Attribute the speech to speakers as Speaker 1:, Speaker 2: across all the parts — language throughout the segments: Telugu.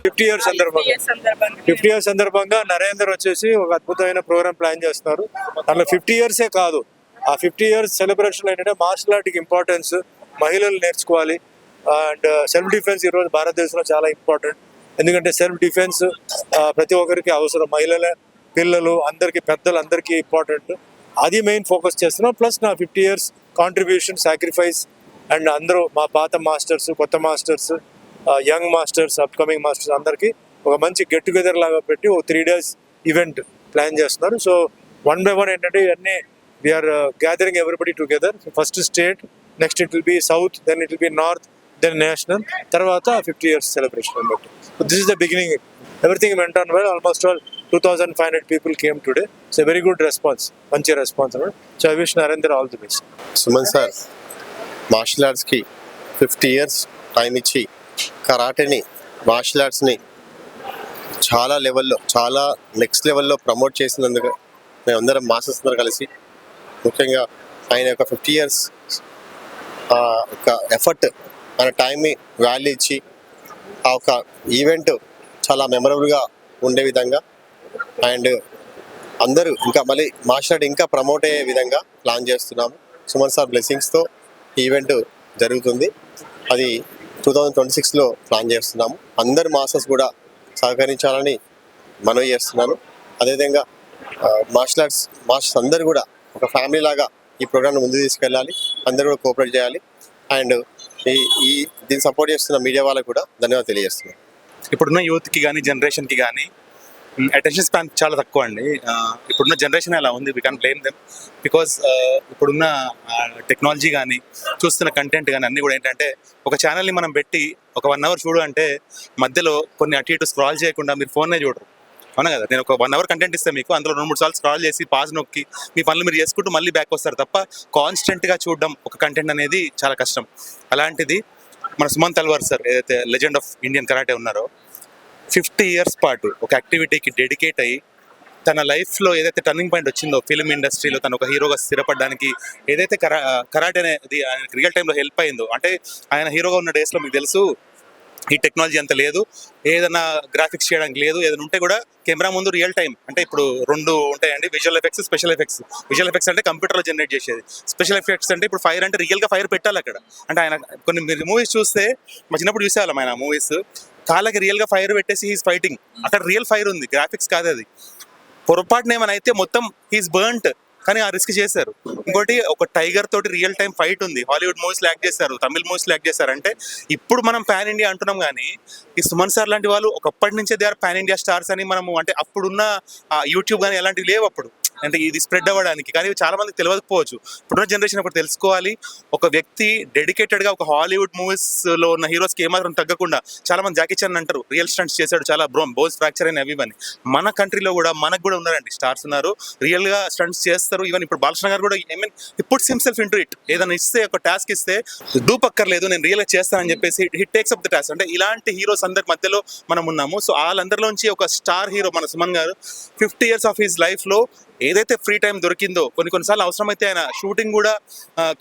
Speaker 1: ఫిఫ్టీ ఇయర్స్ సందర్భంగా నరేందర్ వచ్చేసి ఒక అద్భుతమైన ప్రోగ్రామ్ ప్లాన్ చేస్తున్నారు. అందులో 50 ఇయర్సే కాదు, ఆ 50 ఇయర్స్ సెలబ్రేషన్ ఏంటంటే మార్షల్ ఆర్ట్కి ఇంపార్టెన్స్ మహిళలు నేర్చుకోవాలి. అండ్ సెల్ఫ్ డిఫెన్స్ ఈరోజు భారతదేశంలో చాలా ఇంపార్టెంట్. ఎందుకంటే సెల్ఫ్ డిఫెన్స్ ప్రతి ఒక్కరికి అవసరం, మహిళల పిల్లలు అందరికీ పెద్దలు అందరికీ ఇంపార్టెంట్. అది మెయిన్ ఫోకస్ చేస్తున్నాం. ప్లస్ నా 50 ఇయర్స్ కాంట్రిబ్యూషన్ సాక్రిఫైస్ అండ్ అందరూ మా పాత మాస్టర్స్, కొత్త masters, young masters, upcoming masters అందరికీ ఒక మంచి గెట్ టుగెదర్ లాగా పెట్టి ఒక 3 days ఈవెంట్ ప్లాన్ చేస్తున్నారు. సో 1 by 1 ఏంటంటే ఇవన్నీ we are gathering everybody together. First state, next it will be south, then it will be north, then national, తర్వాత 50 ఇయర్స్ సెలబ్రేషన్ అన్నట్టు. This is the beginning. Everything went on well. Almost all 2500 people came today. It's a very good response, మంచి రెస్పాన్స్ అన్నమాట. So I wish Narender all the best.
Speaker 2: Suman sir martial ఆర్ట్స్కి 50 years టైం ఇచ్చి కరాటేని, మార్షల్ ఆర్ట్స్ని చాలా లెవెల్లో, చాలా నెక్స్ట్ లెవెల్లో ప్రమోట్ చేసినందుకు మేమందరం మాస్టర్స్ అందరూ కలిసి, ముఖ్యంగా ఆయన యొక్క 50 years ఒక ఎఫర్ట్, ఆయన టైంని వాల్యూ ఇచ్చి ఆ ఒక ఈవెంట్ చాలా మెమరబుల్గా ఉండే విధంగా అండ్ అందరూ ఇంకా మళ్ళీ మార్షల్ ఆర్ట్ ఇంకా ప్రమోట్ అయ్యే విధంగా ప్లాన్ చేస్తున్నాము. సుమన్ సార్ బ్లెస్సింగ్స్తో ఈవెంట్ జరుగుతుంది. అది 2026లో ప్లాన్ చేస్తున్నాము. అందరు మాస్టర్స్ కూడా సహకరించాలని మనవి చేస్తున్నాను. అదేవిధంగా మార్షల్ ఆర్ట్స్ మాస్టర్స్ అందరూ కూడా ఒక ఫ్యామిలీ లాగా ఈ ప్రోగ్రామ్ని ముందుకు తీసుకెళ్ళాలి. అందరూ కూడా కోఆపరేట్ చేయాలి. అండ్ ఈ దీన్ని సపోర్ట్ చేస్తున్న మీడియా వాళ్ళకు కూడా ధన్యవాదాలు తెలియజేస్తున్నాను.
Speaker 3: ఇప్పుడున్న యూత్కి కానీ జనరేషన్కి కానీ అటెన్షన్ స్పాన్ చాలా తక్కువ అండి. ఇప్పుడున్న జనరేషన్ అలా ఉంది. We can blame them because ఇప్పుడున్న టెక్నాలజీ కానీ, చూస్తున్న కంటెంట్ కానీ అన్నీ కూడా ఏంటంటే, ఒక ఛానల్ని మనం పెట్టి ఒక 1 hour చూడు అంటే మధ్యలో కొన్ని అటు ఇటు స్క్రాల్ చేయకుండా మీరు ఫోన్నే చూడరు, అవునా కదా? నేను ఒక 1 hour కంటెంట్ ఇస్తే మీకు అందులో 2-3 సార్లు స్క్రాల్ చేసి పాజ్ నొక్కి మీ పనులు మీరు చేసుకుంటూ మళ్ళీ బ్యాక్ వస్తారు తప్ప కాన్స్టెంట్గా చూడడం ఒక కంటెంట్ అనేది చాలా కష్టం. అలాంటిది మన సుమన్ తల్వార్ సార్ ఏదైతే లెజెండ్ ఆఫ్ ఇండియన్ కరాటే ఉన్నారో, 50 years పాటు ఒక యాక్టివిటీకి డెడికేట్ అయ్యి తన లైఫ్లో ఏదైతే టర్నింగ్ పాయింట్ వచ్చిందో ఫిల్మ్ ఇండస్ట్రీలో తను ఒక హీరోగా స్థిరపడడానికి ఏదైతే కరాటే అనేది ఆయనకి రియల్ టైంలో హెల్ప్ అయిందో, అంటే ఆయన హీరోగా ఉన్న డేస్లో మీకు తెలుసు ఈ టెక్నాలజీ అంత లేదు, ఏదైనా గ్రాఫిక్స్ చేయడానికి లేదు, ఏదైనా ఉంటే కూడా కెమెరా ముందు రియల్ టైం. అంటే ఇప్పుడు 2 ఉంటాయండి, visual effects, special effects. Visual effects అంటే కంప్యూటర్లో జనరేట్ చేసేది, స్పెషల్ ఎఫెక్ట్స్ అంటే ఇప్పుడు ఫైర్ అంటే రియల్గా ఫైర్ పెట్టాలి అక్కడ. అంటే ఆయన కొన్ని మూవీస్ చూస్తే మా చిన్నప్పుడు చూసేవాళ్ళం, ఆయన మూవీస్ కాళ్ళకి రియల్గా ఫైర్ పెట్టేసి హీస్ ఫైటింగ్, అక్కడ రియల్ ఫైర్ ఉంది, గ్రాఫిక్స్ కాదు అది. పొరపాటున ఏమైనా అయితే మొత్తం హీస్ బర్న్ట్, కానీ ఆ రిస్క్ చేశారు. ఇంకోటి ఒక టైగర్ తోటి రియల్ టైం ఫైట్ ఉంది. హాలీవుడ్ మూవీస్ యాక్ట్ చేశారు, తమిళ మూవీస్ యాక్ట్ చేశారు. అంటే ఇప్పుడు మనం పాన్ ఇండియా అంటున్నాం, కానీ ఈ సుమన్ సార్ లాంటి వాళ్ళు ఒకప్పటి నుంచే they are pan India stars అని మనము, అంటే అప్పుడున్న యూట్యూబ్ కానీ ఎలాంటివి లేవు అప్పుడు, అంటే ఇది స్ప్రెడ్ అవ్వడానికి. కానీ చాలా మందికి తెలియకపోవచ్చు. ఇప్పుడున్న జనరేషన్ అప్పుడు తెలుసుకోవాలి. ఒక వ్యక్తి డెడికేటెడ్గా ఒక హాలీవుడ్ మూవీస్లో ఉన్న హీరోస్కి ఏమాత్రం తగ్గకుండా, చాలా మంది జాకీ చాన్ అంటారు రియల్ స్టంట్స్ చేశాడు, చాలా బోన్స్ ఫ్రాక్చర్ అయిన అవి. మన కంట్రీలో కూడా మనకు కూడా ఉన్నారండి, స్టార్స్ ఉన్నారు రియల్గా స్టంట్స్ చేస్తారు. ఈవెన్ ఇప్పుడు బాలకృష్ణ గారు కూడా హి పుట్స్ హిమ్సెల్ఫ్ ఇంటూ ఇట్. ఏదైనా ఇస్తే ఒక టాస్క్ ఇస్తే దూపక్కర్లేదు, నేను రియల్గా చేస్తానని చెప్పేసి హి టేక్స్ అప్ ద టాస్క్. అంటే ఇలాంటి హీరోస్ అందరి మధ్యలో మనం ఉన్నాము. సో వాళ్ళందరిలోంచి ఒక స్టార్ హీరో మన సుమన్ గారు 50 years ఆఫ్ హిస్ లైఫ్లో ఏదైతే ఫ్రీ టైం దొరికిందో, కొన్నిసార్లు అవసరమైతే ఆయన షూటింగ్ కూడా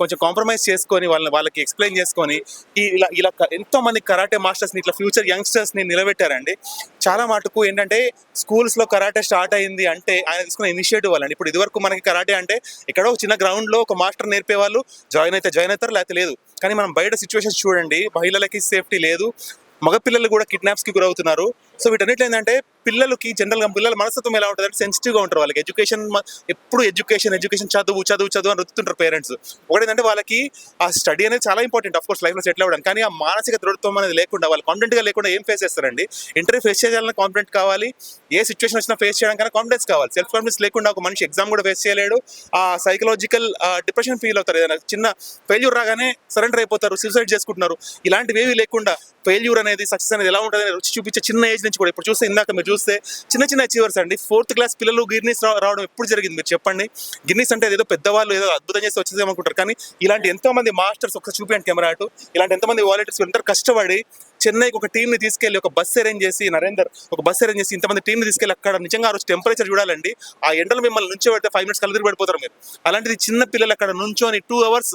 Speaker 3: కొంచెం కాంప్రమైజ్ చేసుకొని వాళ్ళకి ఎక్స్ప్లెయిన్ చేసుకొని ఇలా ఎంతో మంది కరాటే మాస్టర్స్ని, ఇట్లా ఫ్యూచర్ యంగ్స్టర్స్ని నిలబెట్టారండి. చాలా మటుకు ఏంటంటే స్కూల్స్లో కరాటే స్టార్ట్ అయింది అంటే ఆయన తీసుకున్న ఇనిషియేటివ్ వాళ్ళండి. ఇప్పుడు ఇదివరకు మనకి కరాటే అంటే ఎక్కడో చిన్న గ్రౌండ్లో ఒక మాస్టర్ నేర్పేవాళ్ళు, జాయిన్ అవుతారు లేకపోతే లేదు. కానీ మనం బయట సిచ్యువేషన్స్ చూడండి, మహిళలకి సేఫ్టీ లేదు, మగపిల్లలు కూడా కిడ్నాప్స్కి గురవుతున్నారు. సో వీటన్నిటిలో ఏంటంటే పిల్లలకి జనరల్గా పిల్లల మనస్తత్వం ఎలా ఉంటుంది అంటే సెన్సిటివ్గా ఉంటారు. వాళ్ళకి ఎప్పుడు ఎడ్యుకేషన్ చదువు అని రుతుంటారు పేరెంట్స్. ఒకటేంటంటే వాళ్ళకి ఆ స్టడీ అనేది చాలా ఇంపార్టెంట్, ఆఫ్ కోర్స్ లైఫ్లో సెటిల్ అవ్వడానికి. కానీ ఆ మానసిక దృఢత్వం అనేది లేకుండా, వాళ్ళు కాన్ఫిడెంట్గా లేకుండా ఏం ఫేస్ చేస్తారండి? ఇంటర్వ్యూ ఫేస్ చేయాలన్నా కాన్ఫిడెంట్ కావాలి, ఏ సిచ్యువేషన్ వచ్చినా ఫేస్ చేయడానికి కాన్ఫిడెన్స్ కావాలి. సెల్ఫ్ కాన్ఫిడెన్స్ లేకుండా ఒక మనిషి ఎగ్జామ్ కూడా ఫేస్ చేయలేడు. ఆ సైకలాజికల్ డిప్రెషన్ ఫీల్ అవుతారు. ఏదైనా చిన్న ఫెయిల్యూర్ రాగానే సరెండర్ అయిపోతారు, సూసైడ్ చేసుకుంటున్నారు. ఇలాంటివి ఏవి లేకుండా ఫెయిల్యూర్ అనేది, సక్సెస్ అనేది ఎలా ఉంటుంది రుచి చూపించే చిన్న ఏజ్ నుంచి కూడా. ఇప్పుడు చూస్తే ఇందాక మీరు చూస్తే చిన్న అచీవర్స్ అండి, 4th class పిల్లలు గిన్నీస్ రావడం ఎప్పుడు జరిగింది మీరు చెప్పండి? గిన్నీస్ అంటే ఏదో పెద్దవాళ్ళు ఏదో అద్భుతం చేసి వచ్చేదేమనుకుంటారు, కానీ ఇలాంటి ఎంతో మంది మాస్టర్స్ ఒకసారి చూపించండి కెమెరా అటు, ఇలాంటి ఎంతమంది వాలంటీర్స్ ఎంతో కష్టపడి చెన్నైకి ఒక టీంని తీసుకెళ్లి ఒక బస్ అరేంజ్ చేసి నరేందర్ ఒక బస్ అరేంజ్ చేసి ఇంతమంది టీంని తీసుకెళ్లి అక్కడ నిజంగా ఆ రోజు టెంపరేచర్ చూడాలండి. ఆ ఎండలు మిమ్మల్ని నుంచో పెడితే 5 minutes కళ్ళు తిరిగి పడిపోతారు మీరు. అలాంటిది చిన్న పిల్లలు అక్కడ నుంచొని 2 hours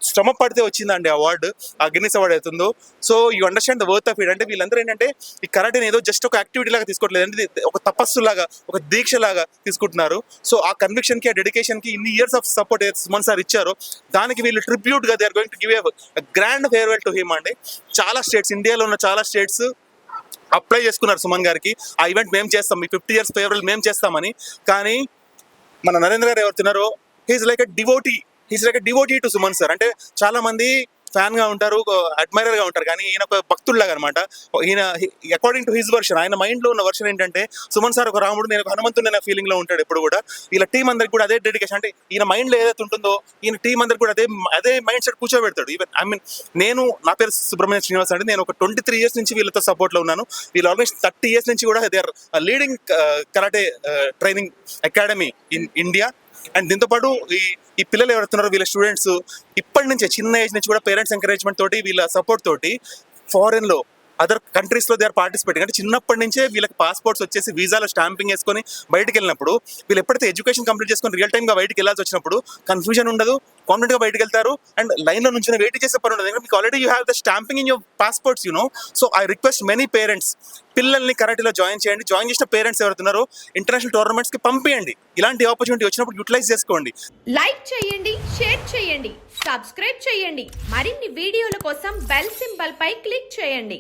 Speaker 3: శ్రమ పడితే వచ్చిందండి అవార్డు, ఆ గిన్నిస్ అవార్డు అవుతుందో. So you understand the worth of it. అంటే వీళ్ళందరూ ఏంటంటే ఈ కరాటేని ఏదో జస్ట్ ఒక యాక్టివిటీ లాగా తీసుకోవట్లేదు, అంటే ఇది ఒక తపస్సు లాగా, ఒక దీక్ష లాగా తీసుకుంటున్నారు. సో ఆ కన్విక్షన్ కి, ఆ డెడికేషన్ కి ఇన్ని years of support Suman sir ఇచ్చారో దానికి వీళ్ళు ట్రిబ్యూట్ గా they are going to give a grand farewell to him అండి. చాలా స్టేట్స్, ఇండియాలో ఉన్న చాలా స్టేట్స్ అప్లై చేసుకున్నారు సుమన్ గారికి, ఆ ఈవెంట్ మేము చేస్తాం, మీ 50 years ఫేర్వెల్ మేము చేస్తామని. కానీ మన నరేంద్ర గారు ఎవరుతున్నారో he is like a devotee to Suman sir. అంటే చాలా మంది ఫ్యాన్ గా ఉంటారు, అడ్మైరర్ గా ఉంటారు, కానీ ఈయన ఒక భక్తుల్లాగా అనమాట. ఈయన అకార్డింగ్ టు హిజ్ వర్షన్, ఆయన మైండ్ లో ఉన్న వర్షన్ ఏంటంటే సుమన్ సార్ ఒక రాముడు, నేను ఒక హనుమంతుడు అనే ఫీలింగ్ లో ఉంటాడు ఎప్పుడు కూడా. వీళ్ళ టీం అందరికి కూడా అదే డెడికేషన్. అంటే ఈయన మైండ్ లో ఏదైతే ఉంటుందో ఈయన టీం అందరికి కూడా అదే మైండ్ సెట్ కూర్చోబెడతాడు. ఈవెన్ నా పేరు సుబ్రహ్మణ్య శ్రీనివాస్ అండి. నేను ఒక 23 years నుంచి వీళ్ళతో సపోర్ట్ లో ఉన్నాను. వీళ్ళు ఆల్మోస్ట్ 30 years నుంచి కూడా they are leading karate training academy in India. And దీంతో పాటు ఈ పిల్లలు ఎవరుతున్నారో వీళ్ళ స్టూడెంట్స్ ఇప్పటి నుంచే చిన్న ఏజ్ నుంచి కూడా పేరెంట్స్ ఎంకరేజ్మెంట్ తోటి, వీళ్ళ సపోర్ట్ తోటి ఫారెన్ లో, అదర్ కంట్రీస్ లో దే ఆర్ పార్టిసిపేటింగ్. అంటే చిన్నప్పటి నుంచే వీళ్ళకి పాస్పోర్ట్స్ వచ్చేసి వీసాలో స్టాంపింగ్ వేసుకొని బయటకు వెళ్ళినప్పుడు, వీళ్ళు ఎప్పుడైతే ఎడ్యుకేషన్ కంప్లీట్ చేసుకొని రియల్ టైమ్ గా బయటకు వెళ్ళాల్సి వచ్చినప్పుడు కన్ఫ్యూజన్ ఉండదు, కాన్ఫిడెంట్ గా బయటకు వెళ్తారు. అండ్ లైన్ లో నుంచి వెయిట్ చేసే పని ఉండదు, మీకు already you have the stamping in your passports no. So I request many parents, పిల్లల్ని కరాటీలో జాయిన్ చేయండి. జాయిన్ చేసిన పేరెంట్స్ ఎవరుతున్నారో ఇంటర్నేషనల్ టోర్నమెంట్స్ కి పంపించండి. ఇలాంటి ఆపర్చునిటీ వచ్చినప్పుడు యూటిలైజ్ చేసుకోండి.
Speaker 4: లైక్ చేయండి, షేర్ చేయండి, సబ్స్క్రైబ్ చేయండి. మరిన్ని వీడియోల కోసం బెల్ సింబల్ పై క్లిక్ చేయండి.